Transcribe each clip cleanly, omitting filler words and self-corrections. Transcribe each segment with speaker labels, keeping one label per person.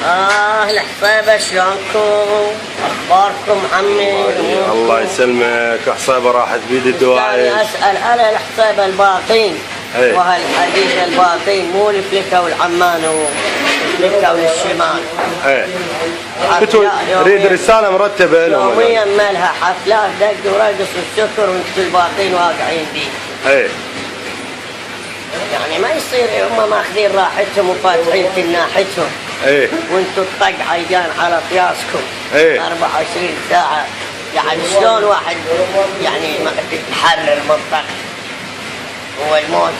Speaker 1: الحصيبة شلونكم؟ اخباركم عمي؟
Speaker 2: الله يسلمك. حصيبة راحت بيد الدواعش.
Speaker 1: اسأل على الحصيبة الباطين.
Speaker 2: ايه.
Speaker 1: وهالحديد الباطين مو الفلكة والعمان والفلكة والشمال.
Speaker 2: ايه. انتوا نريد رسالة مرتبة لهم.
Speaker 1: يوميا مالها حفلات دق ورقص والسكر وانتوا الباطين واقعين بيه.
Speaker 2: ايه.
Speaker 1: يعني ما يصير هم ماخذين راحتهم وفاتحين تناحتهم.
Speaker 2: ايه.
Speaker 1: وانتوا الطق عيان على طياسكم.
Speaker 2: ايه.
Speaker 1: 24 ساعة. يعني شلون واحد يعني يحرر منطقة؟ هو الموت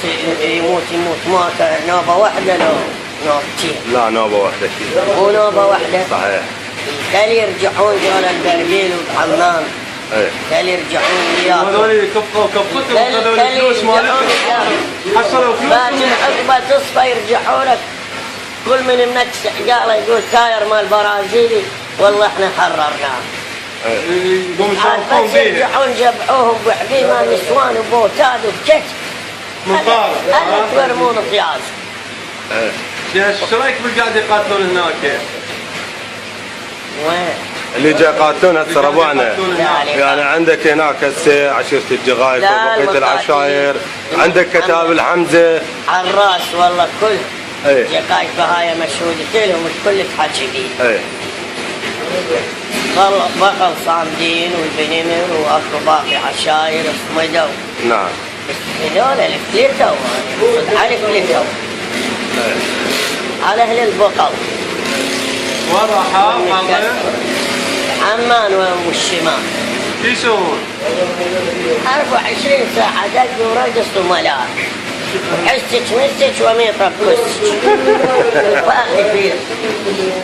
Speaker 1: يموت موتة نوبة واحدة لو نوبتين؟
Speaker 2: لا نوبة واحدة كذا.
Speaker 1: مو نوبة واحدة؟
Speaker 2: صحيح.
Speaker 1: خلي يرجعون دول البربيل وحمام.
Speaker 2: ايه.
Speaker 1: خلي يرجعون وياكم.
Speaker 3: هذول كفوا كفتهم وخذوا الفلوس مالتهم. حصلوا فلوس.
Speaker 1: باكر عقبة تصفى يرجعوا لك. كل من منكس قاله يقول تاير مال برازيلي والله احنا حررناه.
Speaker 3: يقوم يشوفون
Speaker 1: بس
Speaker 3: فيه.
Speaker 1: يرجعون جبعوهم بحقيمة نسوان وبوتاد وبكت.
Speaker 3: مطار.
Speaker 1: هلا تورمون طياز.
Speaker 3: ايش رايك بالقاعد يقاتلون هناك؟
Speaker 1: وين؟
Speaker 2: اللي جاي يقاتلون هسه ربعنا. يعني عندك هناك هسه عشيرة الجغايف وبقية العشاير. عندك كتاب الحمزة.
Speaker 1: على الراس والله كل.
Speaker 2: ايه.
Speaker 1: جقايف هاي مشهودة لهم الكل تحكي بيه.
Speaker 2: ايه.
Speaker 1: بقل صامدين والبنمر واكو باقي عشاير صمدوا.
Speaker 2: نعم.
Speaker 1: هذول الفليتو على الفليتو. على اهل البقل.
Speaker 3: وين راحوا؟
Speaker 1: عمان والشمال.
Speaker 3: شو يسوون؟
Speaker 1: 24 ساعة دق ورقص وملاك. حستك مستك وميطة بكستك. باقي فيه.